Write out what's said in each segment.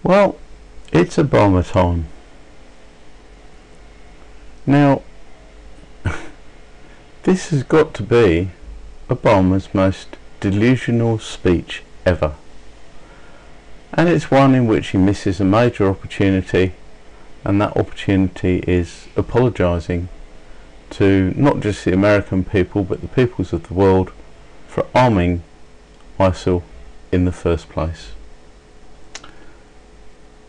Well, it's Obama time. Now, this has got to be Obama's most delusional speech ever. And it's one in which he misses a major opportunity, and that opportunity is apologising to not just the American people but the peoples of the world for arming ISIL in the first place.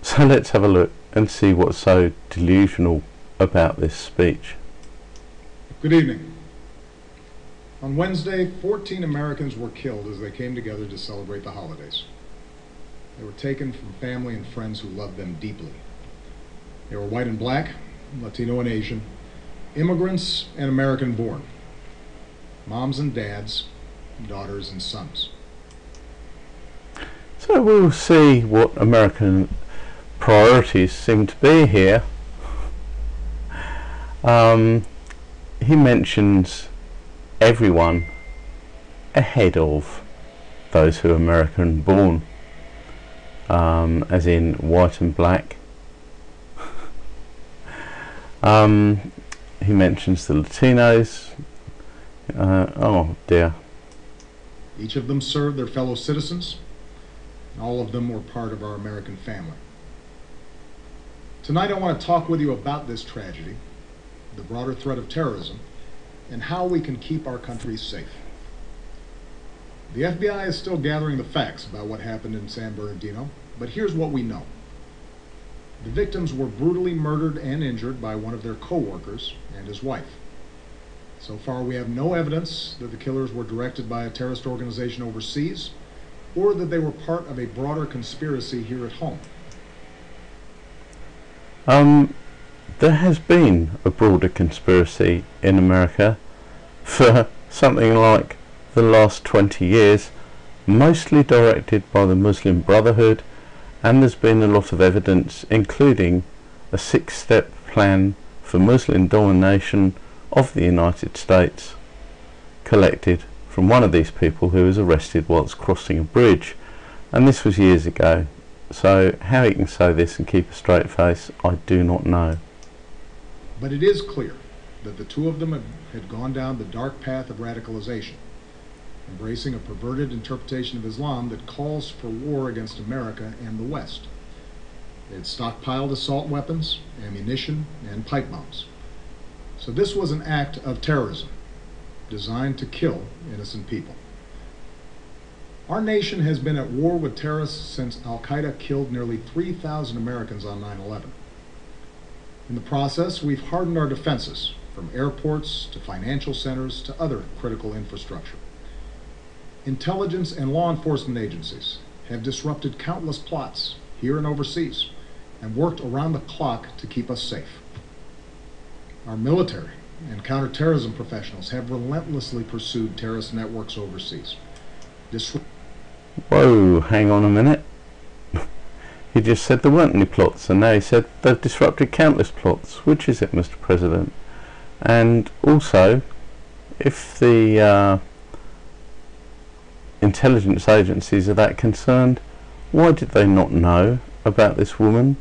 So let's have a look and see what's so delusional about this speech. Good evening. On Wednesday, 14 Americans were killed as they came together to celebrate the holidays. They were taken from family and friends who loved them deeply. They were white and black, Latino and Asian, immigrants and American-born, moms and dads, daughters and sons. So we'll see what American priorities seem to be here. He mentions everyone ahead of those who are American born, as in white and black. He mentions the Latinos. Oh dear. Each of them served their fellow citizens, and all of them were part of our American family. Tonight I want to talk with you about this tragedy, the broader threat of terrorism, and how we can keep our country safe. The FBI is still gathering the facts about what happened in San Bernardino, but here's what we know. The victims were brutally murdered and injured by one of their co-workers and his wife. So far, we have no evidence that the killers were directed by a terrorist organization overseas, or that they were part of a broader conspiracy here at home. There has been a broader conspiracy in America for something like the last 20 years, mostly directed by the Muslim Brotherhood, and there's been a lot of evidence, including a 6-step plan for Muslim domination of the United States, collected from one of these people who was arrested whilst crossing a bridge, and this was years ago. So how he can say this and keep a straight face, I do not know. But it is clear that the two of them had gone down the dark path of radicalization, embracing a perverted interpretation of Islam that calls for war against America and the West. They had stockpiled assault weapons, ammunition, and pipe bombs. So this was an act of terrorism designed to kill innocent people. Our nation has been at war with terrorists since Al-Qaeda killed nearly 3,000 Americans on 9/11. In the process, we've hardened our defenses, from airports to financial centers to other critical infrastructure. Intelligence and law enforcement agencies have disrupted countless plots here and overseas and worked around the clock to keep us safe. Our military and counterterrorism professionals have relentlessly pursued terrorist networks overseas. Whoa, hang on a minute. He just said there weren't any plots, and now he said they've disrupted countless plots. Which is it, Mr. President? And also, if the intelligence agencies are that concerned, why did they not know about this woman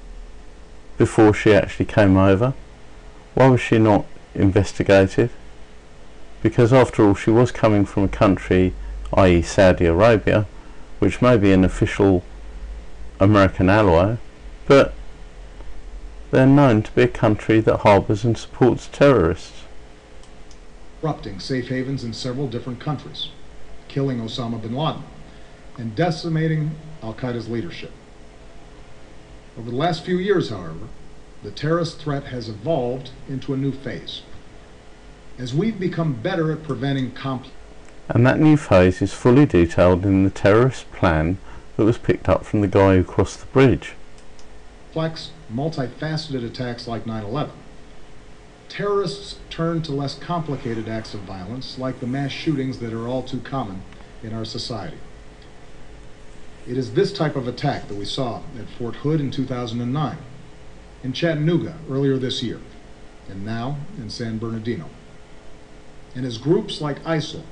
before she actually came over? Why was she not investigated? Because after all, she was coming from a country, i.e. Saudi Arabia, which may be an official American ally, but they're known to be a country that harbours and supports terrorists. Disrupting safe havens in several different countries, killing Osama bin Laden, and decimating Al-Qaeda's leadership. Over the last few years, however, the terrorist threat has evolved into a new phase, as we've become better at preventing complex. And that new phase is fully detailed in the terrorist plan that was picked up from the guy who crossed the bridge. Multifaceted attacks like 9/11. Terrorists turn to less complicated acts of violence, like the mass shootings that are all too common in our society. It is this type of attack that we saw at Fort Hood in 2009, in Chattanooga earlier this year, and now in San Bernardino. And as groups like ISIL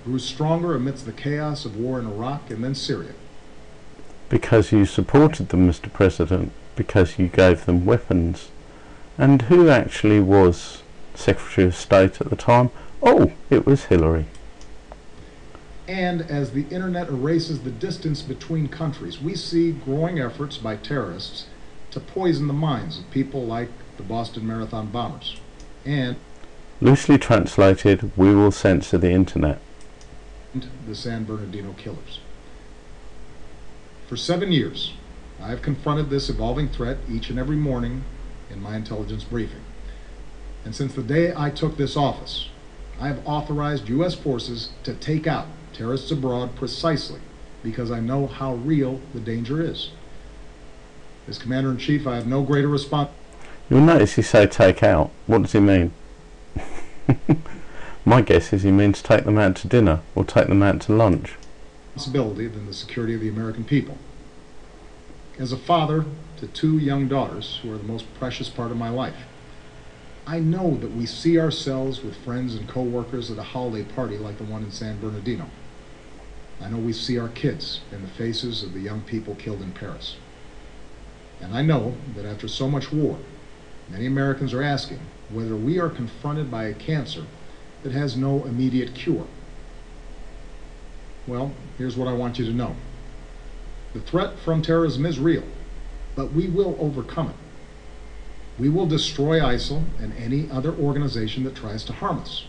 grew stronger amidst the chaos of war in Iraq and then Syria, because you supported them, Mr. President, because you gave them weapons. And who actually was Secretary of State at the time? Oh, it was Hillary. And as the internet erases the distance between countries, we see growing efforts by terrorists to poison the minds of people like the Boston Marathon bombers. And loosely translated, we will censor the internet. The San Bernardino killers. For 7 years, I have confronted this evolving threat each and every morning in my intelligence briefing. And since the day I took this office, I have authorized U.S. forces to take out terrorists abroad precisely because I know how real the danger is. As Commander-in-Chief, I have no greater responsibility. You'll notice he say take out. What does he mean? My guess is he means take them out to dinner or take them out to lunch. Than the security of the American people. As a father to 2 young daughters who are the most precious part of my life, I know that we see ourselves with friends and co-workers at a holiday party like the one in San Bernardino. I know we see our kids in the faces of the young people killed in Paris. And I know that after so much war, many Americans are asking whether we are confronted by a cancer that has no immediate cure. Well, here's what I want you to know. The threat from terrorism is real, but we will overcome it. We will destroy ISIL and any other organization that tries to harm us.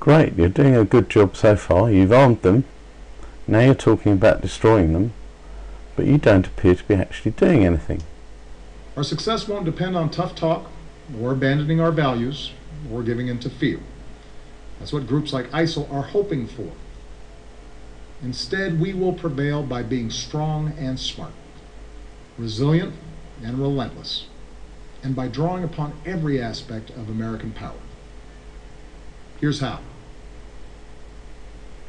Great, you're doing a good job so far. You've armed them. Now you're talking about destroying them, but you don't appear to be actually doing anything. Our success won't depend on tough talk, or abandoning our values, or giving in to fear. That's what groups like ISIL are hoping for. Instead, we will prevail by being strong and smart, resilient and relentless, and by drawing upon every aspect of American power. Here's how.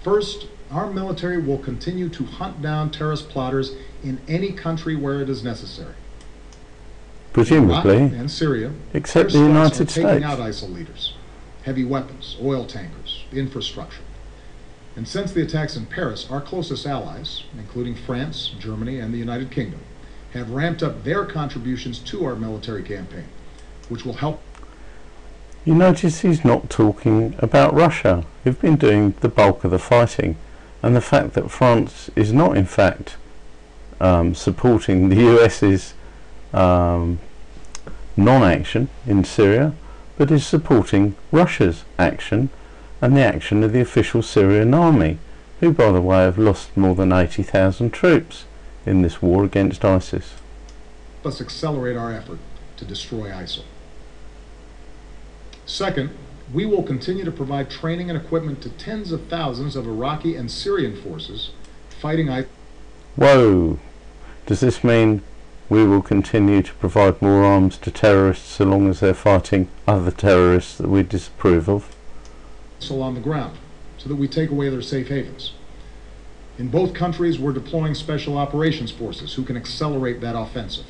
First, our military will continue to hunt down terrorist plotters in any country where it is necessary. Presumably, Iraq and Syria, except the United States. taking out ISIL leaders, heavy weapons, oil tankers, infrastructure. And since the attacks in Paris, our closest allies, including France, Germany, and the United Kingdom, have ramped up their contributions to our military campaign, which will help. You notice he's not talking about Russia, who've been doing the bulk of the fighting, and the fact that France is not in fact supporting the US's non-action in Syria, but is supporting Russia's action and the action of the official Syrian army, who by the way have lost more than 80,000 troops in this war against ISIS. Let's accelerate our effort to destroy ISIL. Second, we will continue to provide training and equipment to tens of thousands of Iraqi and Syrian forces fighting ISIL. Whoa! Does this mean we will continue to provide more arms to terrorists so long as they're fighting other terrorists that we disapprove of? On the ground, so that we take away their safe havens. In both countries, we're deploying special operations forces who can accelerate that offensive.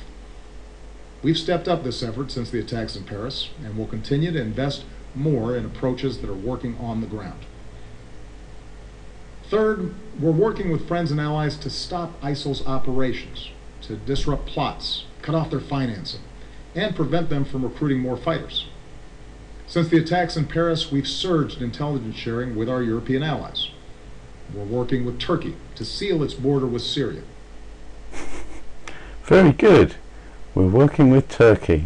We've stepped up this effort since the attacks in Paris, and will continue to invest more in approaches that are working on the ground. Third, we're working with friends and allies to stop ISIL's operations, to disrupt plots, cut off their financing, and prevent them from recruiting more fighters. Since the attacks in Paris, we've surged intelligence sharing with our European allies. We're working with Turkey to seal its border with Syria. Very good. We're working with Turkey.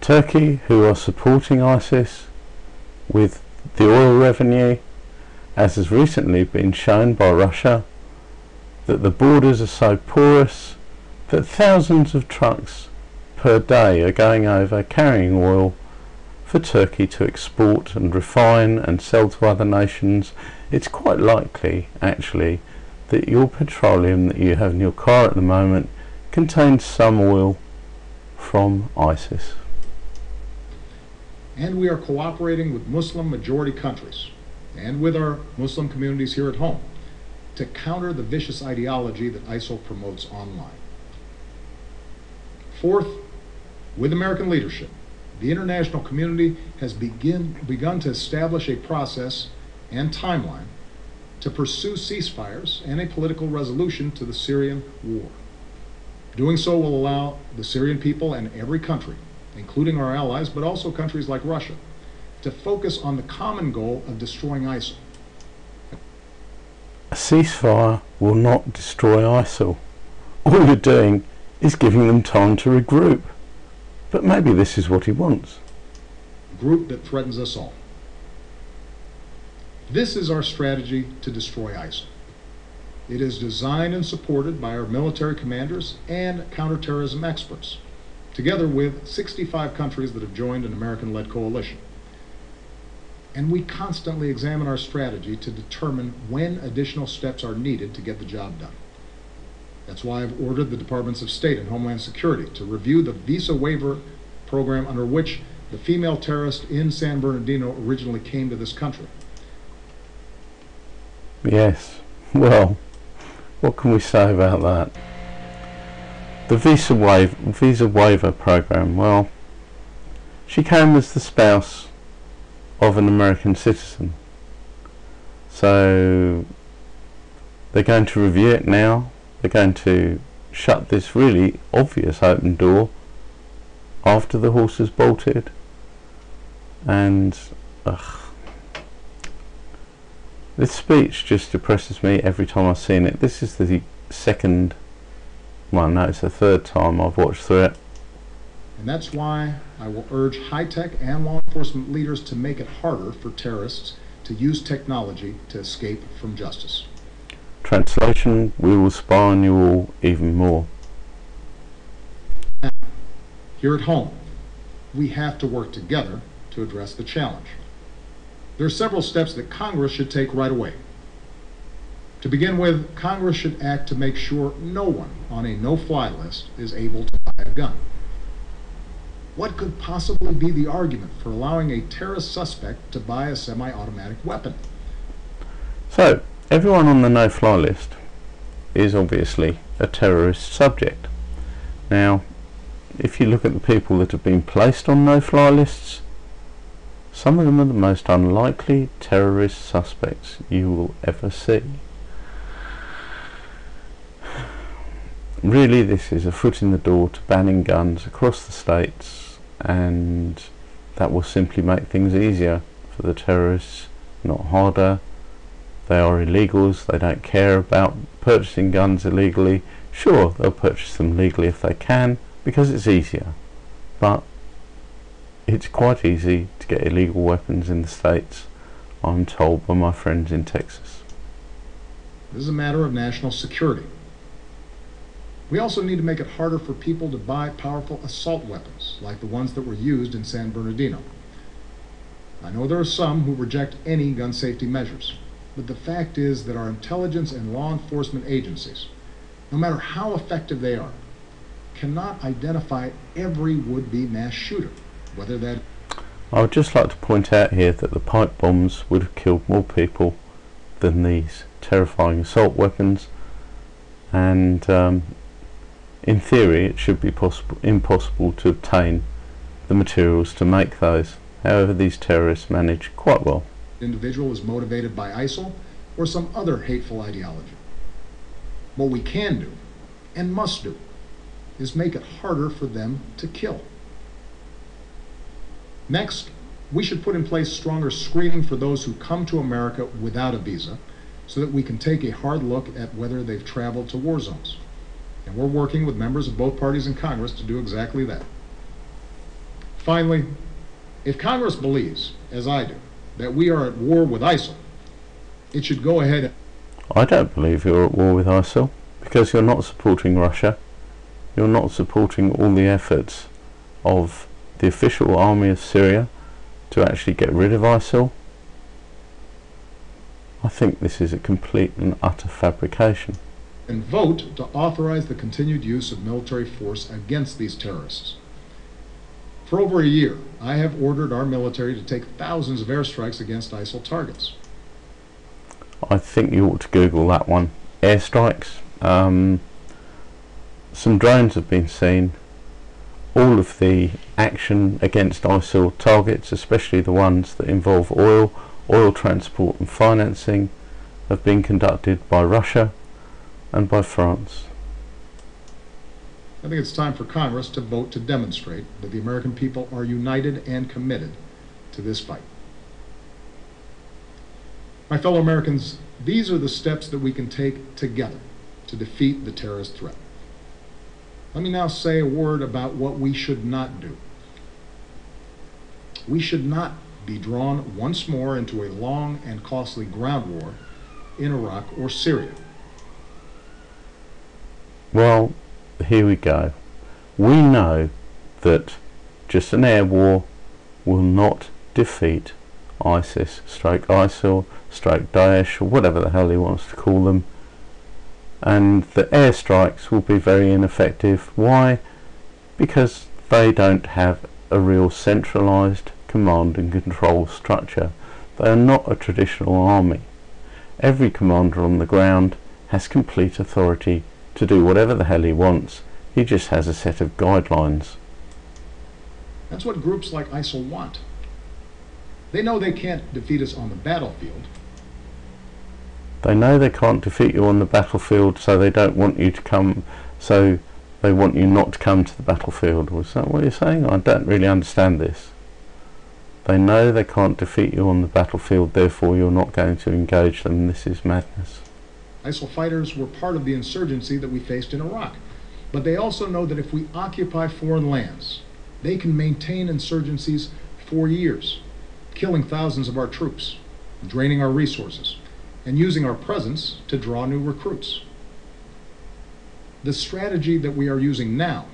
Turkey, who are supporting ISIS with the oil revenue, as has recently been shown by Russia, that the borders are so porous that thousands of trucks per day are going over carrying oil for Turkey to export and refine and sell to other nations. It's quite likely, actually, that your petroleum that you have in your car at the moment contains some oil from ISIS. And we are cooperating with Muslim majority countries and with our Muslim communities here at home to counter the vicious ideology that ISIL promotes online. Fourth, with American leadership, the international community has begun to establish a process and timeline to pursue ceasefires and a political resolution to the Syrian war. Doing so will allow the Syrian people and every country, including our allies, but also countries like Russia, to focus on the common goal of destroying ISIL. A ceasefire will not destroy ISIL. All you're doing is giving them time to regroup. But maybe this is what he wants. A group that threatens us all. This is our strategy to destroy ISIL. It is designed and supported by our military commanders and counterterrorism experts, together with 65 countries that have joined an American-led coalition. And we constantly examine our strategy to determine when additional steps are needed to get the job done. That's why I've ordered the Departments of State and Homeland Security to review the visa waiver program under which the female terrorist in San Bernardino originally came to this country. Yes, well, what can we say about that? The visa waiver program, well, she came as the spouse of an American citizen. So they're going to review it now. They're going to shut this really obvious open door after the horse has bolted. And this speech just depresses me every time I've seen it. This is the second, well no, it's the third time I've watched through it. And that's why I will urge high-tech and law enforcement leaders to make it harder for terrorists to use technology to escape from justice. Translation, we will spy on you all even more. Now, here at home, we have to work together to address the challenge. There are several steps that Congress should take right away. To begin with, Congress should act to make sure no one on a no-fly list is able to buy a gun. What could possibly be the argument for allowing a terrorist suspect to buy a semi-automatic weapon? So, everyone on the no-fly list is obviously a terrorist subject. Now, if you look at the people that have been placed on no-fly lists, some of them are the most unlikely terrorist suspects you will ever see. Really, this is a foot in the door to banning guns across the states, and that will simply make things easier for the terrorists, not harder. They are illegals, they don't care about purchasing guns illegally. Sure, they'll purchase them legally if they can, because it's easier. But it's quite easy to get illegal weapons in the States, I'm told by my friends in Texas. This is a matter of national security. We also need to make it harder for people to buy powerful assault weapons, like the ones that were used in San Bernardino. I know there are some who reject any gun safety measures, but the fact is that our intelligence and law enforcement agencies, no matter how effective they are, cannot identify every would-be mass shooter, whether that... I would just like to point out here that the pipe bombs would have killed more people than these terrifying assault weapons, and in theory it should be impossible to obtain the materials to make those. However, these terrorists manage quite well. Individual is motivated by ISIL or some other hateful ideology. What we can do, and must do, is make it harder for them to kill. Next, we should put in place stronger screening for those who come to America without a visa, so that we can take a hard look at whether they've traveled to war zones. And we're working with members of both parties in Congress to do exactly that. Finally, if Congress believes, as I do, that we are at war with ISIL, it should go ahead. I don't believe you're at war with ISIL, because you're not supporting Russia. You're not supporting all the efforts of the official army of Syria to actually get rid of ISIL. I think this is a complete and utter fabrication. And vote to authorize the continued use of military force against these terrorists. For over a year, I have ordered our military to take thousands of airstrikes against ISIL targets. I think you ought to Google that one. Airstrikes. Some drones have been seen. All of the action against ISIL targets, especially the ones that involve oil transport and financing, have been conducted by Russia and by France. I think it's time for Congress to vote to demonstrate that the American people are united and committed to this fight. My fellow Americans, these are the steps that we can take together to defeat the terrorist threat. Let me now say a word about what we should not do. We should not be drawn once more into a long and costly ground war in Iraq or Syria. Well, here we go. We know that just an air war will not defeat ISIS, ISIL, Daesh, or whatever the hell he wants to call them. And the airstrikes will be very ineffective. Why? Because they don't have a real centralised command and control structure. They are not a traditional army. Every commander on the ground has complete authority to do whatever the hell he wants. He just has a set of guidelines. That's what groups like ISIL want. They know they can't defeat us on the battlefield. They know they can't defeat you on the battlefield, so they don't want you to come, so they want you not to come to the battlefield. Was that what you're saying? I don't really understand this. They know they can't defeat you on the battlefield, therefore you're not going to engage them. This is madness. ISIL fighters were part of the insurgency that we faced in Iraq. But they also know that if we occupy foreign lands, they can maintain insurgencies for years, killing thousands of our troops, draining our resources, and using our presence to draw new recruits. The strategy that we are using now,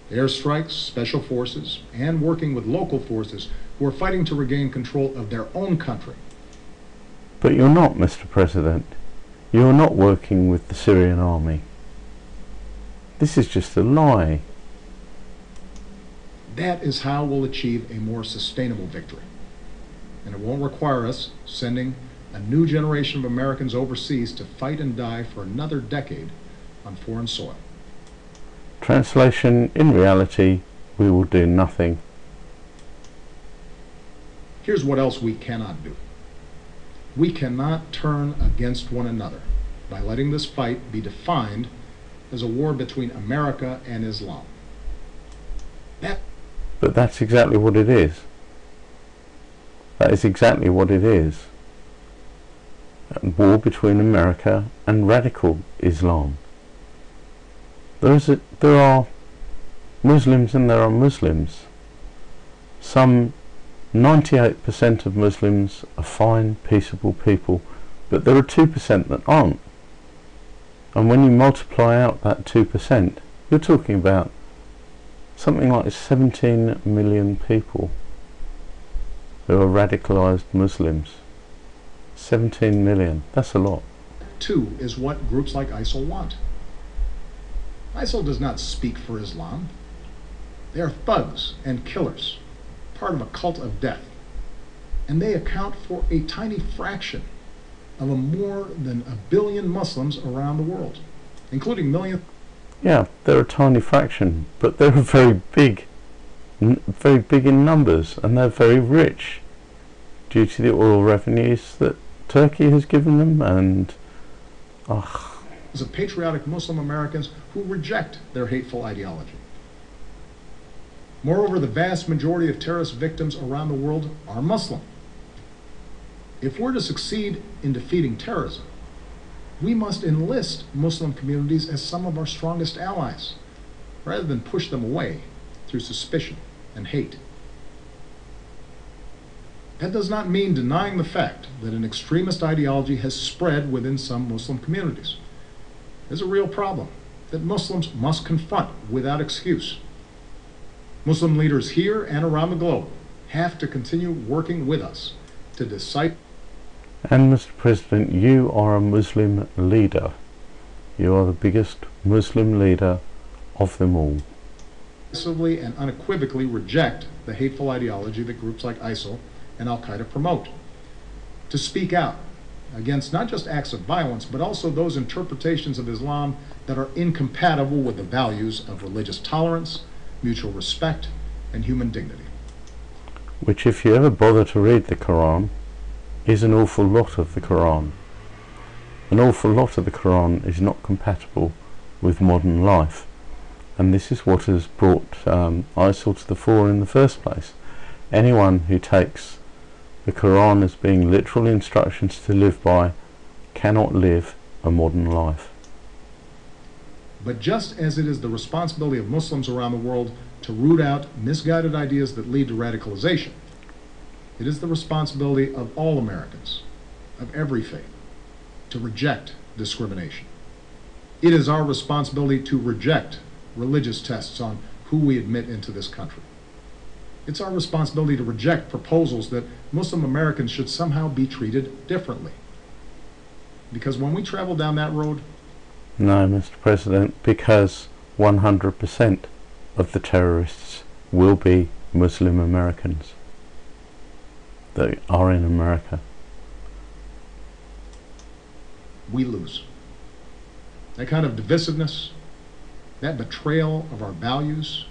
airstrikes, special forces, and working with local forces who are fighting to regain control of their own country. But you're not, Mr. President. You're not working with the Syrian army. This is just a lie. That is how we'll achieve a more sustainable victory. And it won't require us sending a new generation of Americans overseas to fight and die for another decade on foreign soil. Translation: in reality, we will do nothing. Here's what else we cannot do. We cannot turn against one another by letting this fight be defined as a war between America and Islam. But that's exactly what it is. That is exactly what it is. A war between America and radical Islam. There are Muslims and there are Muslims. Some 98% of Muslims are fine, peaceable people, but there are 2% that aren't. And when you multiply out that 2%, you're talking about something like 17 million people who are radicalized Muslims. 17 million, that's a lot. Too is what groups like ISIL want. ISIL does not speak for Islam. They are thugs and killers, part of a cult of death. And they account for a tiny fraction of more than 1 billion Muslims around the world, including millions. Yeah, they're a tiny fraction, but they're very big in numbers, and they're very rich due to the oil revenues that Turkey has given them, and of patriotic Muslim Americans who reject their hateful ideology. Moreover, the vast majority of terrorist victims around the world are Muslim. If we're to succeed in defeating terrorism, we must enlist Muslim communities as some of our strongest allies, rather than push them away through suspicion and hate. That does not mean denying the fact that an extremist ideology has spread within some Muslim communities. There's a real problem that Muslims must confront without excuse. Muslim leaders here and around the globe have to continue working with us to decide. And Mr. President, you are a Muslim leader. You are the biggest Muslim leader of them all. Decisively and unequivocally reject the hateful ideology that groups like ISIL and Al-Qaeda promote. To speak out against not just acts of violence, but also those interpretations of Islam that are incompatible with the values of religious tolerance, mutual respect, and human dignity. Which, if you ever bother to read the Quran, is an awful lot of the Quran. an awful lot of the Quran is not compatible with modern life, and this is what has brought ISIL to the fore in the first place. Anyone who takes the Quran as being literal instructions to live by cannot live a modern life. But just as it is the responsibility of Muslims around the world to root out misguided ideas that lead to radicalization, it is the responsibility of all Americans, of every faith, to reject discrimination. It is our responsibility to reject religious tests on who we admit into this country. It's our responsibility to reject proposals that Muslim Americans should somehow be treated differently. Because when we travel down that road... No, Mr. President, because 100% of the terrorists will be Muslim Americans that are in America. We lose. That kind of divisiveness, that betrayal of our values,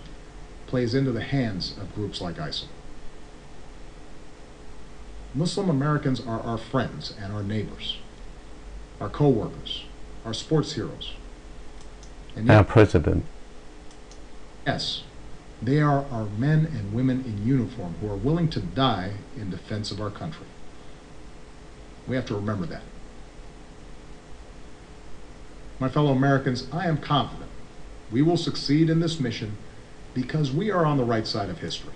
plays into the hands of groups like ISIL. Muslim Americans are our friends and our neighbors, our co-workers, our sports heroes. And yet, our president. Yes, they are our men and women in uniform who are willing to die in defense of our country. We have to remember that. My fellow Americans, I am confident we will succeed in this mission because we are on the right side of history.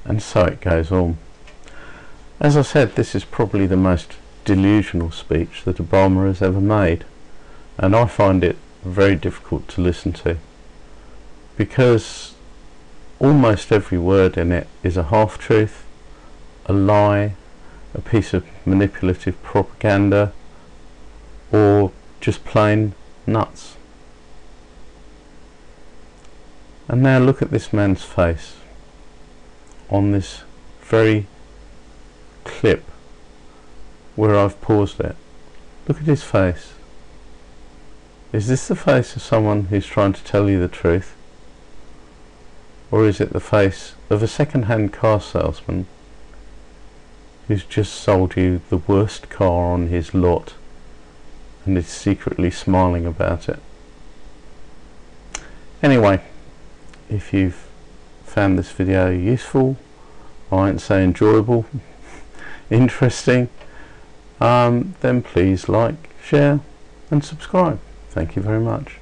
And so it goes on. As I said, this is probably the most delusional speech that Obama has ever made, and I find it very difficult to listen to, because almost every word in it is a half-truth, a lie, a piece of manipulative propaganda, or just plain nuts. And now look at this man's face on this very clip where I've paused it. Look at his face. Is this the face of someone who's trying to tell you the truth? Or is it the face of a second-hand car salesman who's just sold you the worst car on his lot and is secretly smiling about it? Anyway, if you've found this video useful, I won't say enjoyable, interesting, then please like, share and subscribe. Thank you very much.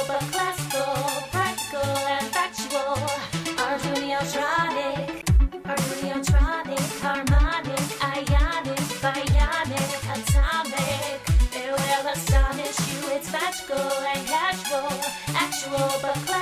But classical, practical and factual. Arduinotronic, harmonic, ionic, bionic, atomic. It will astonish you. It's magical and casual, actual but classical.